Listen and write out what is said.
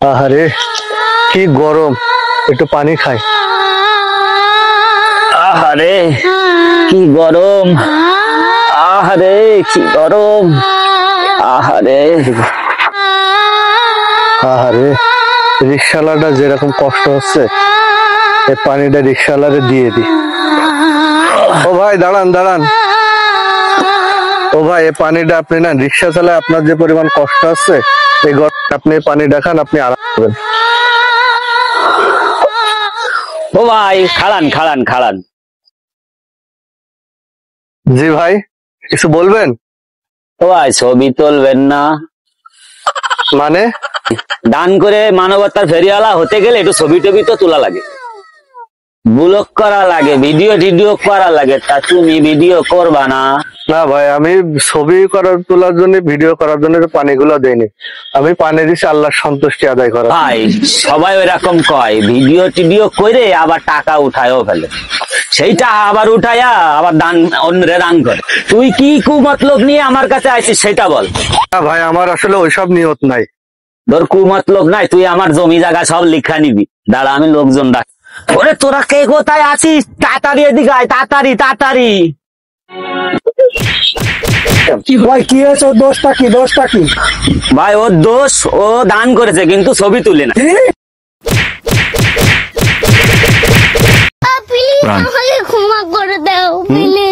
আহারে কি গরম, একটু পানি খাই। আহারে কি গরম, আহারে কি গরম, আহারে আহারে রিক্সাওয়ালাটা যেরকম কষ্ট হচ্ছে, এই পানিটা রিক্সাওয়ালারে দিয়ে দি। ও ভাই দাঁড়ান দাঁড়ান, ও ভাই এই পানিটা আপনি না, রিক্সা চালায় আপনার যে পরিমাণ কষ্ট হচ্ছে, এই আপনি পানি দেখান, আপনি আরাম করবেন। ও ভাই খাড়ান খাড়ান খাড়ান। জি ভাই, কিছু বলবেন? ও ভাই ছবি তুলবেন না? মানে দান করে মানবতার ফেরিওয়ালা হতে গেলে একটু ছবি টবি তো তোলা লাগে, ব্লগ করা লাগে, ভিডিও করা লাগে। তা তুমি ভিডিও করবা না? না ভাই, আমি ছবি তোলার জন্য, ভিডিও করার জন্য পানিগুলো দেয়নি। আমি পানি দিচ্ছি আল্লাহর সন্তুষ্টি আদায় করা। ভাই সবাই ওইরকম কয়, ভিডিও করে আবার টাকা উঠায়ও ফেলে, সেইটা আবার উঠায়া আবার দান, অন্যরে দান করে। তুই কি কুমতলব নিয়ে আমার কাছে আইছিস সেটা বল। না ভাই, আমার আসলে ওইসব নিয়ত নাই। তোর কুমতলব নাই, তুই আমার জমি জায়গা সব লিখা নিবি। দাঁড়া আমি লোকজন ডাক। ওরে তোরা কে কোথায় আছিস? তাড়াতাড়ি এদিকে আয়, তাড়াতাড়ি তাড়াতাড়ি। ভাই কি হয়েছে? দোষটা কি? দোষটা কি ভাই ওর দোষ, ও দান করেছে কিন্তু ছবি তুলে না। প্লিজ আমাকে ক্ষমা করে দাও প্লিজ।